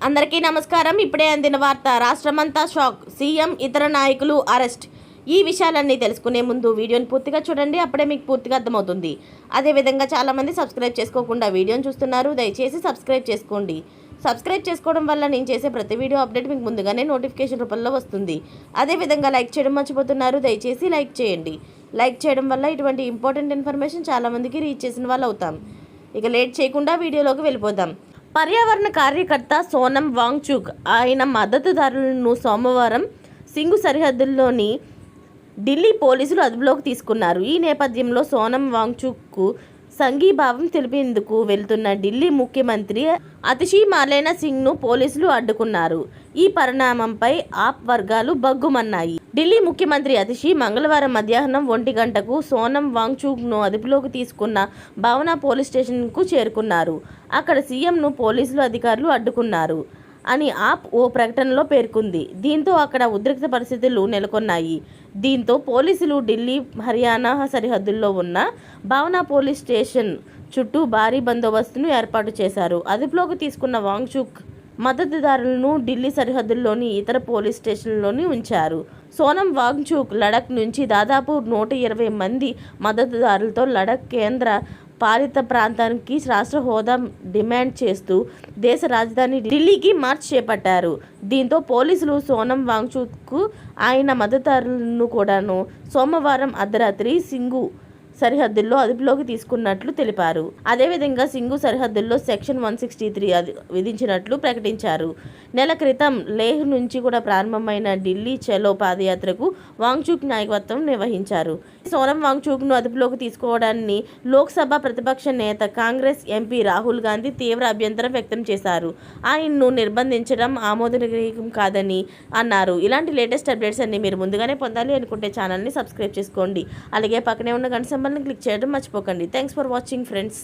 అందరికీ నమస్కారం. ఇప్పుడే అందిన వార్త. రాష్ట్రమంతా షాక్. సీఎం ఇతర నాయకులు అరెస్ట్. ఈ విషయాలన్నీ తెలుసుకునే ముందు వీడియోని పూర్తిగా చూడండి. అప్పుడే మీకు పూర్తిగా అర్థమవుతుంది. అదేవిధంగా చాలామంది సబ్స్క్రైబ్ చేసుకోకుండా వీడియోని చూస్తున్నారు. దయచేసి సబ్స్క్రైబ్ చేసుకోండి. సబ్స్క్రైబ్ చేసుకోవడం వల్ల నేను చేసే ప్రతి వీడియో అప్డేట్ మీకు ముందుగానే నోటిఫికేషన్ రూపంలో వస్తుంది. అదేవిధంగా లైక్ చేయడం మర్చిపోతున్నారు. దయచేసి లైక్ చేయండి. లైక్ చేయడం వల్ల ఇటువంటి ఇంపార్టెంట్ ఇన్ఫర్మేషన్ చాలామందికి రీచ్ చేసిన వాళ్ళు అవుతాం. ఇక లేట్ చేయకుండా వీడియోలోకి వెళ్ళిపోదాం. పర్యావరణ కార్యకర్త సోనం వాంగ్చుక్ ఆయన మద్దతుదారులను సోమవారం సింగు సరిహద్దుల్లోని ఢిల్లీ పోలీసులు అదుపులోకి తీసుకున్నారు. ఈ నేపథ్యంలో సోనం వాంగ్చుక్కు సంఘీభావం తెలిపేందుకు వెళ్తున్న ఢిల్లీ ముఖ్యమంత్రి అతిషి మార్లేనా సింగ్ను పోలీసులు అడ్డుకున్నారు. ఈ పరిణామంపై ఆప్ వర్గాలు బగ్గుమన్నాయి. ఢిల్లీ ముఖ్యమంత్రి అతిషి మంగళవారం మధ్యాహ్నం 1 గంటకు సోనం వాంగ్చుక్ను అదుపులోకి తీసుకున్న భావన పోలీస్ స్టేషన్కు చేరుకున్నారు. అక్కడ సీఎంను పోలీసులు అధికారులు అడ్డుకున్నారు అని ఆప్ ఓ ప్రకటనలో పేర్కొంది. దీంతో అక్కడ ఉద్రిక్త పరిస్థితులు నెలకొన్నాయి. దీంతో పోలీసులు ఢిల్లీ హర్యానా సరిహద్దుల్లో ఉన్న భావన పోలీస్ స్టేషన్ చుట్టూ భారీ బందోబస్తును ఏర్పాటు చేశారు. అదుపులోకి తీసుకున్న వాంగ్చుక్ మద్దతుదారులను ఢిల్లీ సరిహద్దుల్లోని ఇతర పోలీస్ స్టేషన్లోని ఉంచారు. సోనం వాంగ్చుక్ లడఖ్ నుంచి దాదాపు 120 మంది మద్దతుదారులతో లడఖ్ కేంద్ర పాలిత ప్రాంతానికి రాష్ట్ర హోదా డిమాండ్ చేస్తూ దేశ రాజధాని ఢిల్లీకి మార్చ్ చేపట్టారు. దీంతో పోలీసులు సోనం వాంగ్చుక్కు ఆయన మద్దతుదారులను కూడాను సోమవారం అర్ధరాత్రి సింగు సరిహద్దుల్లో అదుపులోకి తీసుకున్నట్లు తెలిపారు. అదేవిధంగా సింగు సరిహద్దుల్లో సెక్షన్ 163 విధించినట్లు ప్రకటించారు. నెల క్రితం లేహ్ నుంచి కూడా ప్రారంభమైన ఢిల్లీ చలో పాదయాత్రకు వాంగ్చుక్ నాయకత్వం నిర్వహించారు. సోనం వాంగ్చుక్ను అదుపులోకి తీసుకోవడాన్ని లోక్సభ ప్రతిపక్ష నేత కాంగ్రెస్ ఎంపీ రాహుల్ గాంధీ తీవ్ర అభ్యంతరం వ్యక్తం చేశారు. ఆయన్ను నిర్బంధించడం ఆమోదనీయం కాదని అన్నారు. ఇలాంటి లేటెస్ట్ అప్డేట్స్ అన్ని మీరు ముందుగానే పొందాలి అనుకుంటే ఛానల్ని సబ్స్క్రైబ్ చేసుకోండి. అలాగే పక్కనే ఉన్న గంట సింబల్ని క్లిక్ చేయడం మర్చిపోకండి. Thanks for watching friends.